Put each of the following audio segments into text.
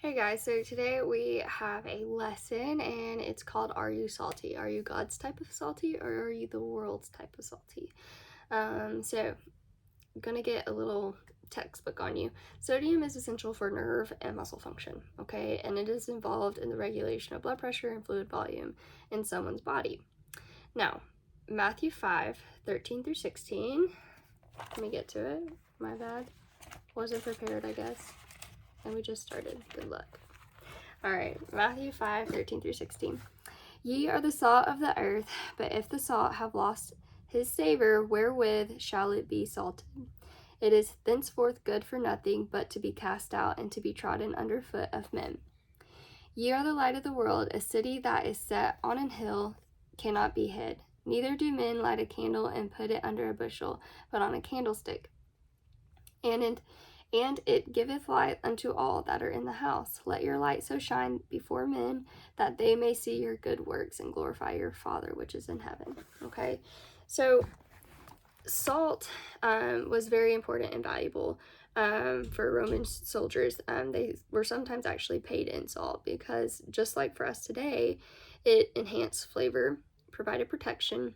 Hey guys, so today we have a lesson and it's called Are You Salty? Are you God's type of salty or are you the world's type of salty? So I'm gonna get a little textbook on you. Sodium is essential for nerve and muscle function, okay? And it is involved in the regulation of blood pressure and fluid volume in someone's body. Now, Matthew 5:13 through 16. Let me get to it. My bad. Wasn't prepared, I guess. And we just started. Good luck. All right, Matthew 5:13 through 16. Ye are the salt of the earth, but if the salt have lost his savor, wherewith shall it be salted? It is thenceforth good for nothing, but to be cast out and to be trodden under foot of men. Ye are the light of the world. A city that is set on an hill cannot be hid. Neither do men light a candle and put it under a bushel, but on a candlestick. And it giveth light unto all that are in the house. Let your light so shine before men that they may see your good works and glorify your Father which is in heaven. Okay, so salt was very important and valuable for Roman soldiers. They were sometimes actually paid in salt because, just like for us today, it enhanced flavor, provided protection,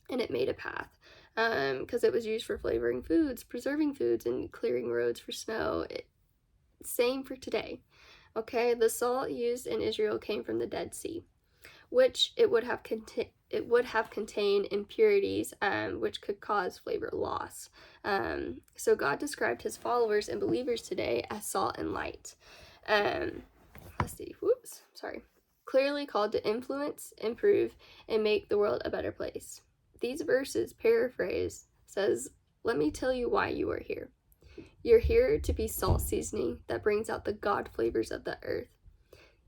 and it made a path because it was used for flavoring foods, preserving foods, and clearing roads for snow. Same for today. Okay, the salt used in Israel came from the Dead Sea, which it would have contained impurities, which could cause flavor loss. So God described his followers and believers today as salt and light. Let's see. Whoops. Sorry. Clearly called to influence, improve, and make the world a better place. These verses, paraphrase, says, "Let me tell you why you are here. You're here to be salt seasoning that brings out the God flavors of the earth.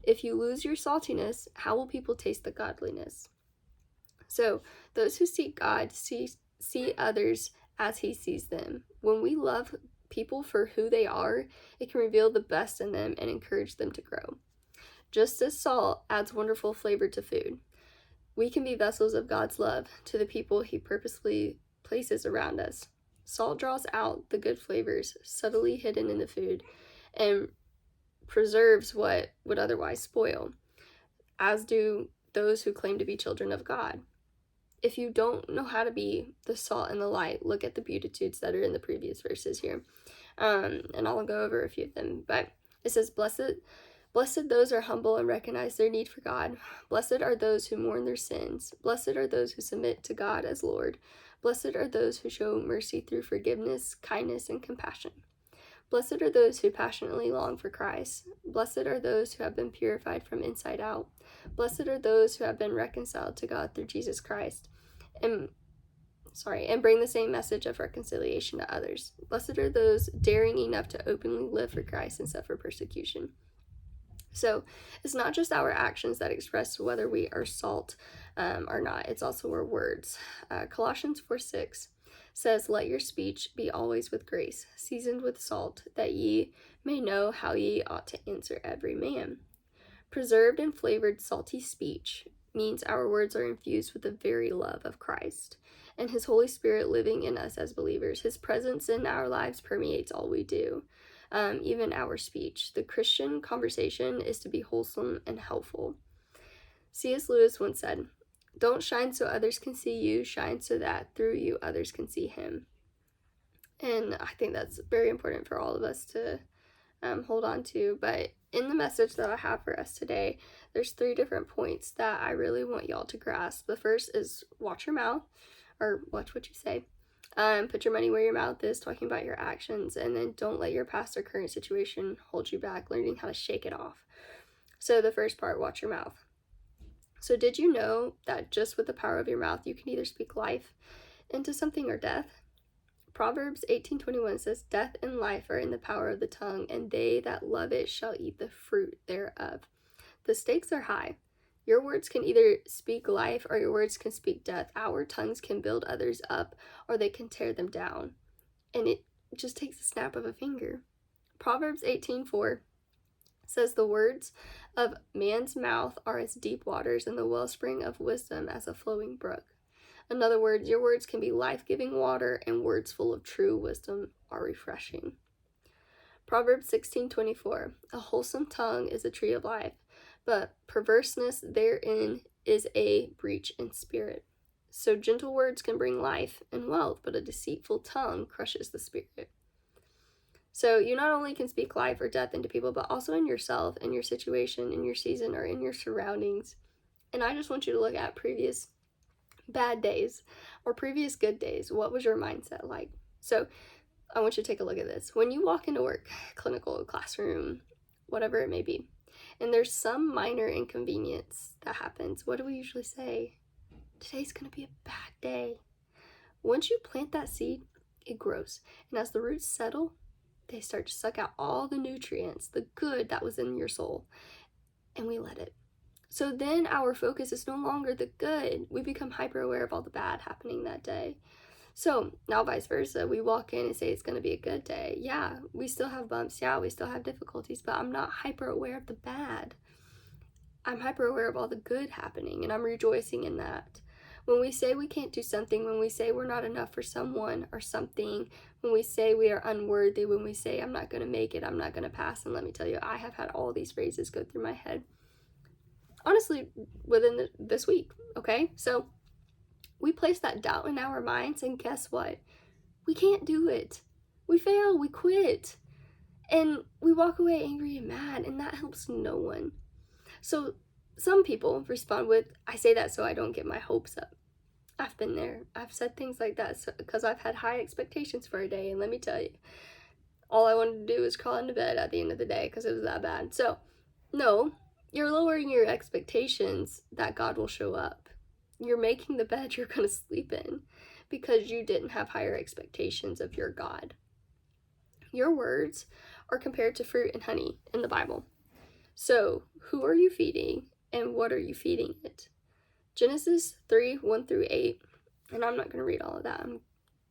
If you lose your saltiness, how will people taste the godliness?" So, those who seek God see others as he sees them. When we love people for who they are, it can reveal the best in them and encourage them to grow. Just as salt adds wonderful flavor to food, we can be vessels of God's love to the people he purposely places around us. Salt draws out the good flavors subtly hidden in the food and preserves what would otherwise spoil, as do those who claim to be children of God. If you don't know how to be the salt and the light, look at the beatitudes that are in the previous verses here. And I'll go over a few of them. But it says, Blessed those are humble and recognize their need for God. Blessed are those who mourn their sins. Blessed are those who submit to God as Lord. Blessed are those who show mercy through forgiveness, kindness, and compassion. Blessed are those who passionately long for Christ. Blessed are those who have been purified from inside out. Blessed are those who have been reconciled to God through Jesus Christ and bring the same message of reconciliation to others. Blessed are those daring enough to openly live for Christ and suffer persecution. So it's not just our actions that express whether we are salt or not. It's also our words. Colossians 4:6 says, "Let your speech be always with grace, seasoned with salt, that ye may know how ye ought to answer every man." Preserved and flavored salty speech means our words are infused with the very love of Christ and his Holy Spirit living in us as believers. His presence in our lives permeates all we do. Even our speech. The Christian conversation is to be wholesome and helpful. C.S. Lewis once said, "Don't shine so others can see you, shine so that through you others can see him." And I think that's very important for all of us to hold on to. But in the message that I have for us today, there's 3 different points that I really want y'all to grasp. The first is watch your mouth, or watch what you say. Put your money where your mouth is, talking about your actions, and then don't let your past or current situation hold you back, learning how to shake it off. So the first part, watch your mouth. So did you know that just with the power of your mouth, you can either speak life into something or death? Proverbs 18:21 says, "Death and life are in the power of the tongue, and they that love it shall eat the fruit thereof." The stakes are high. Your words can either speak life or your words can speak death. Our tongues can build others up or they can tear them down. And it just takes a snap of a finger. Proverbs 18:4 says, "The words of man's mouth are as deep waters, and the wellspring of wisdom as a flowing brook." In other words, your words can be life-giving water, and words full of true wisdom are refreshing. Proverbs 16:24. A wholesome tongue is a tree of life, but perverseness therein is a breach in spirit. So gentle words can bring life and wealth, but a deceitful tongue crushes the spirit. So you not only can speak life or death into people, but also in yourself, in your situation, in your season, or in your surroundings. And I just want you to look at previous bad days or previous good days. What was your mindset like? So I want you to take a look at this. When you walk into work, clinical, classroom, whatever it may be, and there's some minor inconvenience that happens, what do we usually say? Today's going to be a bad day. Once you plant that seed, it grows. And as the roots settle, they start to suck out all the nutrients, the good that was in your soul, and we let it. So then our focus is no longer the good. We become hyper aware of all the bad happening that day. So now vice versa, we walk in and say it's going to be a good day. Yeah, we still have bumps. Yeah, we still have difficulties, but I'm not hyper aware of the bad. I'm hyper aware of all the good happening, and I'm rejoicing in that. When we say we can't do something, when we say we're not enough for someone or something, when we say we are unworthy, when we say I'm not going to make it, I'm not going to pass, and let me tell you, I have had all these phrases go through my head. Honestly, within this week, okay? So we place that doubt in our minds, and guess what? We can't do it. We fail, we quit, and we walk away angry and mad, and that helps no one. So some people respond with, I say that so I don't get my hopes up. I've been there. I've said things like that because I've had high expectations for a day, and let me tell you, all I wanted to do was crawl into bed at the end of the day because it was that bad. So, no, you're lowering your expectations that God will show up. You're making the bed you're going to sleep in because you didn't have higher expectations of your God. Your words are compared to fruit and honey in the Bible. So, who are you feeding and what are you feeding it? Genesis 3:1-8, and I'm not going to read all of that.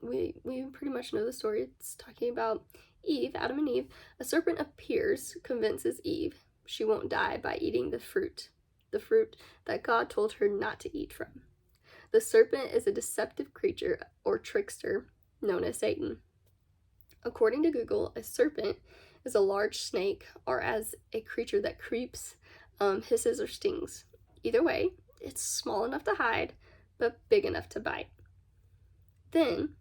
We pretty much know the story. It's talking about Eve, Adam and Eve. A serpent appears, convinces Eve she won't die by eating the fruit that God told her not to eat from. The serpent is a deceptive creature or trickster known as Satan. According to Google, a serpent is a large snake or as a creature that creeps, hisses, or stings. Either way, it's small enough to hide, but big enough to bite. Then,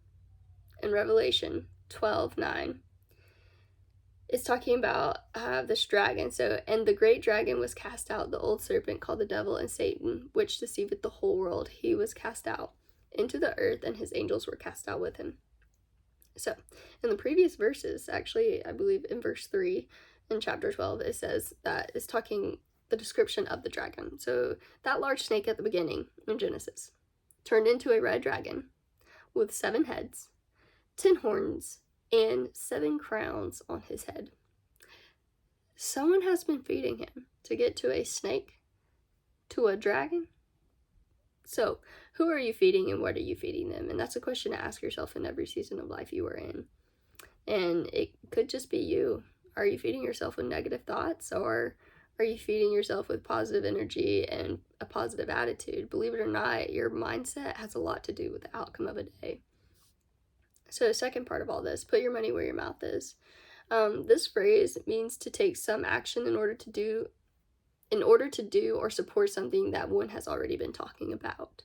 in Revelation 12:9, it's talking about this dragon. So, and the great dragon was cast out, the old serpent called the devil and Satan, which deceiveth the whole world. He was cast out into the earth, and his angels were cast out with him. So, in the previous verses, actually, I believe in verse 3 in chapter 12, it says that it's talking the description of the dragon. So, that large snake at the beginning in Genesis turned into a red dragon with 7 heads, 10 horns, and 7 crowns on his head. Someone has been feeding him to get to a snake, to a dragon. So, who are you feeding and what are you feeding them? And that's a question to ask yourself in every season of life you are in. And it could just be you. Are you feeding yourself with negative thoughts, or are you feeding yourself with positive energy and a positive attitude? Believe it or not, your mindset has a lot to do with the outcome of a day. So the second part of all this, put your money where your mouth is. This phrase means to take some action in order to do or support something that one has already been talking about.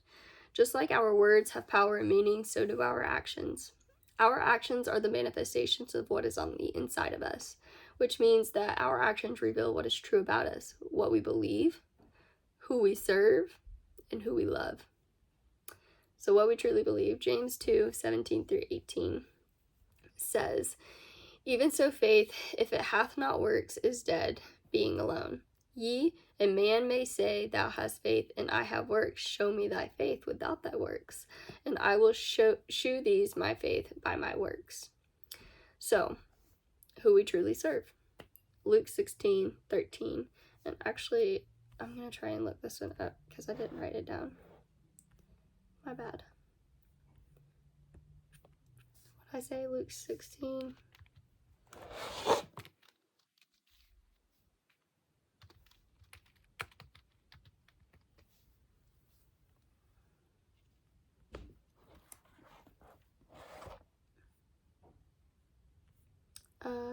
Just like our words have power and meaning, so do our actions. Our actions are the manifestations of what is on the inside of us, which means that our actions reveal what is true about us, what we believe, who we serve, and who we love. So what we truly believe, James 2:17-18 says, even so faith, if it hath not works, is dead, being alone. A man may say, thou hast faith, and I have works. Show me thy faith without thy works, and I will shew these my faith by my works. So, who we truly serve. Luke 16:13. And actually, I'm going to try and look this one up because I didn't write it down. My bad. What did I say? Luke 16.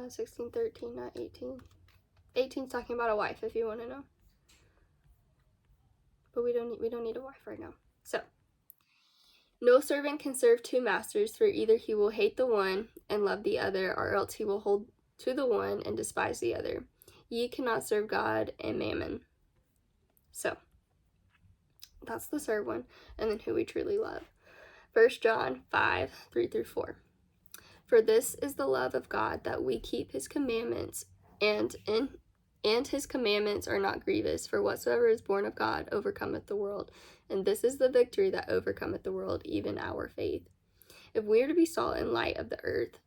No, 16, 13, not 18. 18's talking about a wife, if you want to know. But we don't need a wife right now. So, no servant can serve two masters, for either he will hate the one and love the other, or else he will hold to the one and despise the other. Ye cannot serve God and mammon. So, that's the serve one, and then who we truly love. 1 John 5, 3 through 4. For this is the love of God, that we keep his commandments, and his commandments are not grievous, for whatsoever is born of God overcometh the world. And this is the victory that overcometh the world, even our faith. If we are to be salt and light of the earth,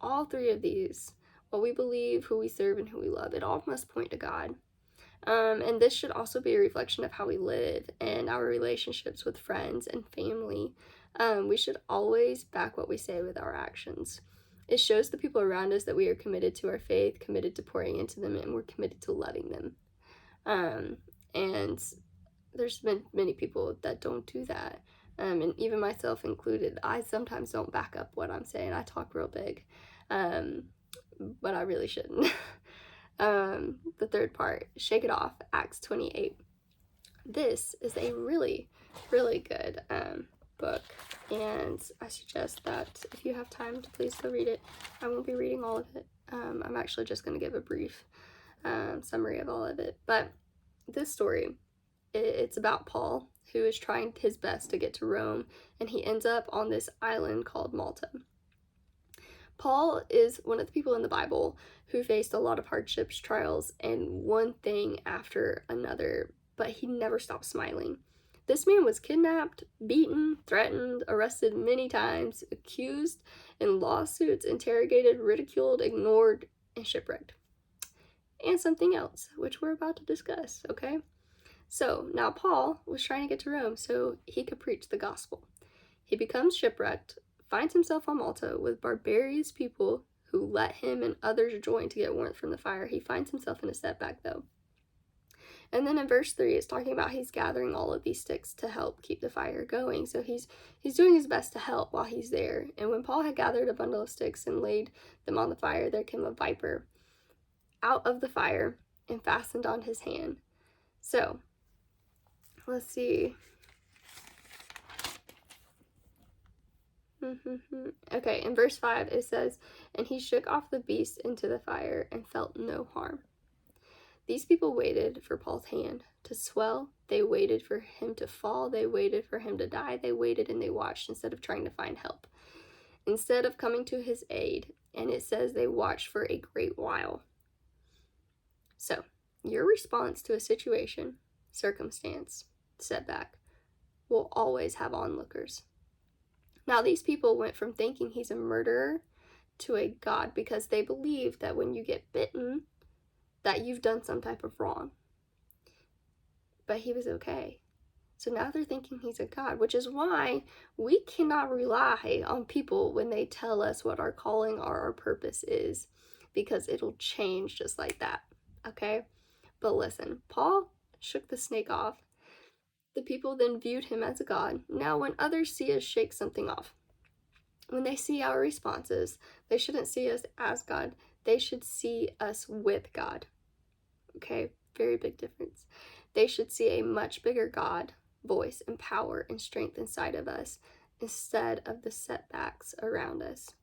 all three of these, what we believe, who we serve, and who we love, it all must point to God. And this should also be a reflection of how we live and our relationships with friends and family. We should always back what we say with our actions. It shows the people around us that we are committed to our faith, committed to pouring into them, and we're committed to loving them. And there's been many people that don't do that. And even myself included, I sometimes don't back up what I'm saying. I talk real big, but I really shouldn't. The third part, shake it off, Acts 28. This is a really, really good book, and I suggest that if you have time to please go read it. I won't be reading all of it. I'm actually just going to give a brief summary of all of it. But this story, it's about Paul, who is trying his best to get to Rome, and he ends up on this island called Malta. Paul is one of the people in the Bible who faced a lot of hardships, trials, and one thing after another, but he never stopped smiling. This man was kidnapped, beaten, threatened, arrested many times, accused in lawsuits, interrogated, ridiculed, ignored, and shipwrecked. And something else, which we're about to discuss, okay? So, now Paul was trying to get to Rome so he could preach the gospel. He becomes shipwrecked, finds himself on Malta with barbarous people who let him and others join to get warmth from the fire. He finds himself in a setback, though. And then in verse 3, it's talking about he's gathering all of these sticks to help keep the fire going. So he's doing his best to help while he's there. And when Paul had gathered a bundle of sticks and laid them on the fire, there came a viper out of the fire and fastened on his hand. So, let's see. Okay, in verse 5 it says, and he shook off the beast into the fire and felt no harm. These people waited for Paul's hand to swell. They waited for him to fall. They waited for him to die. They waited and they watched instead of trying to find help. Instead of coming to his aid, and it says they watched for a great while. So, your response to a situation, circumstance, setback, will always have onlookers. Now, these people went from thinking he's a murderer to a god because they believe that when you get bitten, that you've done some type of wrong. But he was okay. So now they're thinking he's a god, which is why we cannot rely on people when they tell us what our calling or our purpose is, because it'll change just like that, okay? But listen, Paul shook the snake off. The people then viewed him as a god. Now, when others see us shake something off, when they see our responses, they shouldn't see us as God. They should see us with God. Okay, very big difference. They should see a much bigger God, voice, and power and strength inside of us instead of the setbacks around us.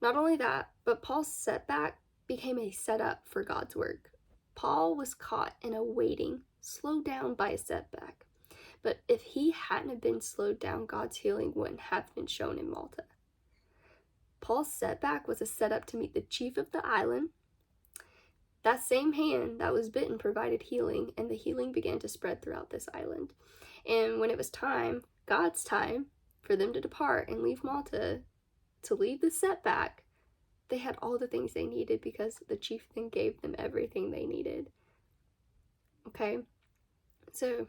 Not only that, but Paul's setback became a setup for God's work. Paul was caught in a waiting, slowed down by a setback. But if he hadn't have been slowed down, God's healing wouldn't have been shown in Malta. Paul's setback was a setup to meet the chief of the island. That same hand that was bitten provided healing, and the healing began to spread throughout this island. And when it was time, God's time, for them to depart and leave Malta, to leave the setback, they had all the things they needed because the chief then gave them everything they needed. Okay? So,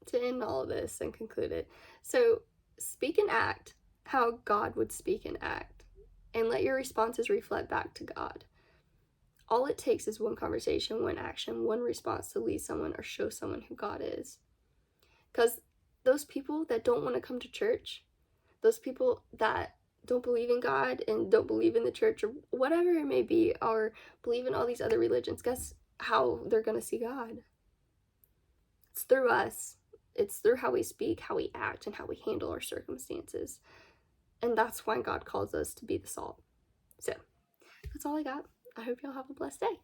to end all of this and conclude it. So, speak and act how God would speak and act, and let your responses reflect back to God. All it takes is one conversation, one action, one response to lead someone or show someone who God is. Because those people that don't want to come to church, those people that don't believe in God and don't believe in the church or whatever it may be, or believe in all these other religions, guess how they're going to see God? It's through us. It's through how we speak, how we act, and how we handle our circumstances. And that's why God calls us to be the salt. So that's all I got. I hope y'all have a blessed day.